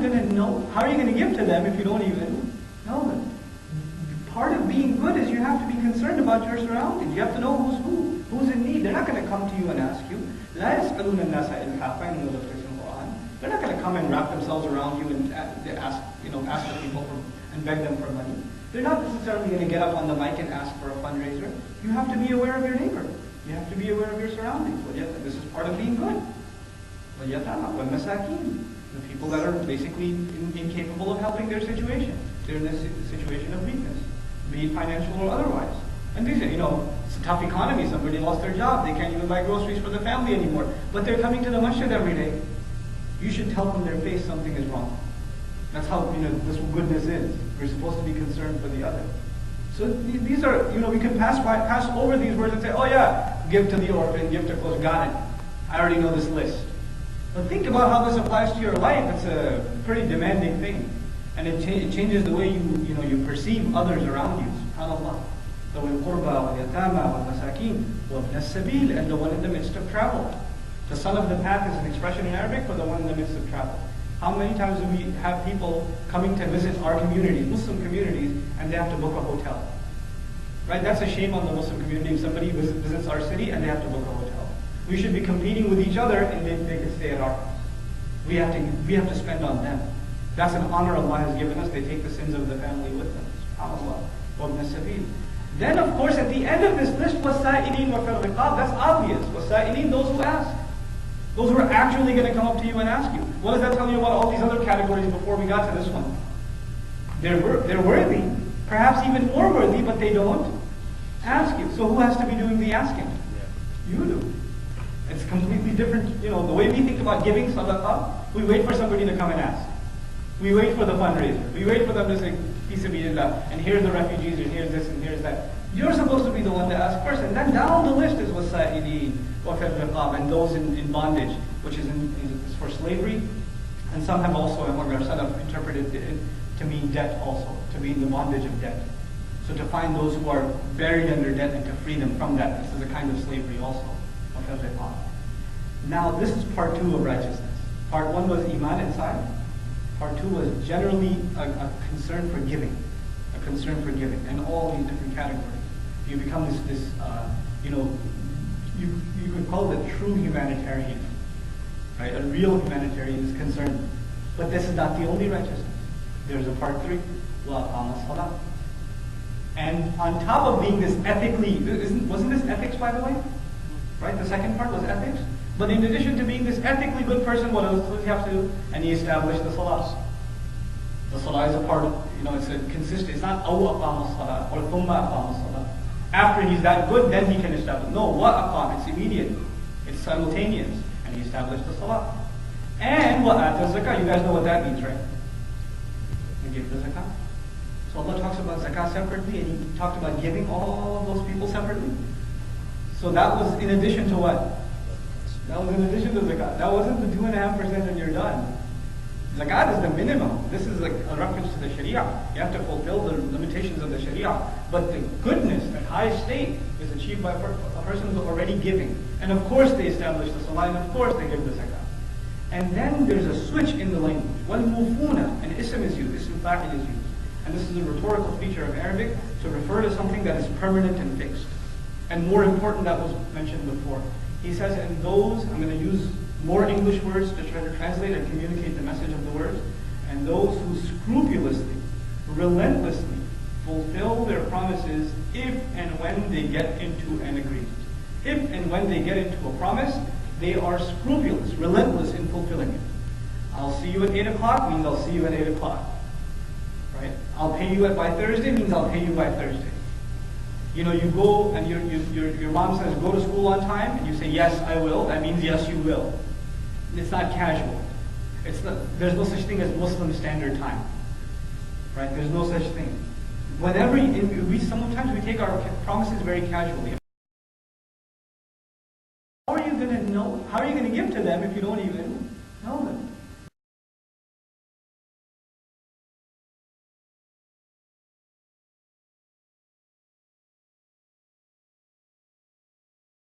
going to know? How are you going to give to them if you don't even know them? Part of being good is you have to be concerned about your surroundings. You have to know who's in need. They're not going to come to you and ask you. لا يسألون الناس إلحافا in the Quran. They're not going to come and wrap themselves around you and ask the people and beg them for money. They're not necessarily going to get up on the mic and ask for a fundraiser. You have to be aware of your neighbor. You have to be aware of your surroundings. This is part of being good. The people that are basically incapable of helping their situation. They're in this situation of weakness, be it financial or otherwise. And these are, it's a tough economy. Somebody lost their job. They can't even buy groceries for the family anymore. But they're coming to the masjid every day. You should tell them their face something is wrong. That's how, this goodness is. We're supposed to be concerned for the other. So these are, we can pass over these words and say, oh yeah, give to the orphan, give to close, got it. I already know this list. But think about how this applies to your life. It's a pretty demanding thing. And it changes the way you perceive others around you. SubhanAllah. The qurba, wal yatama, wal masakin, wal sabil, and the one in the midst of travel. The son of the path is an expression in Arabic for the one in the midst of travel. How many times do we have people coming to visit our communities, Muslim communities, and they have to book a hotel? Right? That's a shame on the Muslim community if somebody visits our city and they have to book a hotel. We should be competing with each other and they can stay at our house. We have to spend on them. That's an honor Allah has given us. They take the sins of the family with them. SubhanAllah. Then of course at the end of this list, وَالسَّائِلِينَ وَفِي الرِّقَابِ, that's obvious. وَالسَّائِلِينَ, those who ask. Those who are actually going to come up to you and ask you. What does that tell you about all these other categories before we got to this one? They're worthy. Perhaps even more worthy, but they don't ask you. So who has to be doing the asking? You do. It's completely different. The way we think about giving sadaqah, we wait for somebody to come and ask. We wait for the fundraiser. We wait for them to say, Fi sabilillah, and here's the refugees, and here's this, and here's that. You're supposed to be the one to ask first, and then down the list is wasa'ilin, wafir riqab, and those in bondage, which is for slavery. And some have also, among our salaf, interpreted it to mean debt also, to mean the bondage of debt. So to find those who are buried under debt and to free them from that. This is a kind of slavery also. Wafir riqab. Now this is part 2 of righteousness. Part 1 was iman inside. Part 2 was generally a concern for giving. A concern for giving. And all these different categories. You become you could call it a true humanitarian. Right? A real humanitarian is concerned. But this is not the only righteousness. There's a part 3. Salah. And on top of being this ethically, wasn't this ethics by the way? Right? The second part was ethics. But in addition to being this ethically good person, what else does he have to do? And he established the salah. The salah is a part of, it's consistent. It's not aw aqama salah or thumma aqama salah. After he's that good, then he can establish. No, what aqam? It's immediate. It's simultaneous. And he established the salah. And what ata zakah? You guys know what that means, right? You give the zakah. So Allah talks about zakah separately, and he talked about giving all of those people separately. So that was in addition to what? That was in addition to zakat. That wasn't the 2.5% and you're done. Zakat is the minimum. This is like a reference to the Sharia. You have to fulfill the limitations of the Sharia. But the goodness, the high state, is achieved by a person who's already giving. And of course they establish the salah, and of course they give the zakat. And then there's a switch in the language. وَالْمُوفُونَ, an ism is used, ism fa'il is used. And this is a rhetorical feature of Arabic to refer to something that is permanent and fixed. And more important, that was mentioned before. He says, and those, I'm going to use more English words to try to translate and communicate the message of the words, and those who scrupulously, relentlessly fulfill their promises if and when they get into an agreement. If and when they get into a promise, they are scrupulous, relentless in fulfilling it. I'll see you at 8 o'clock means I'll see you at 8 o'clock. Right? I'll pay you by Thursday means I'll pay you by Thursday. You go and your mom says go to school on time, and you say yes I will. That means yes you will. It's not casual. There's no such thing as Muslim standard time. Right? There's no such thing. Sometimes we take our promises very casually. How are you going to know? How are you going to give to them if you don't even know them?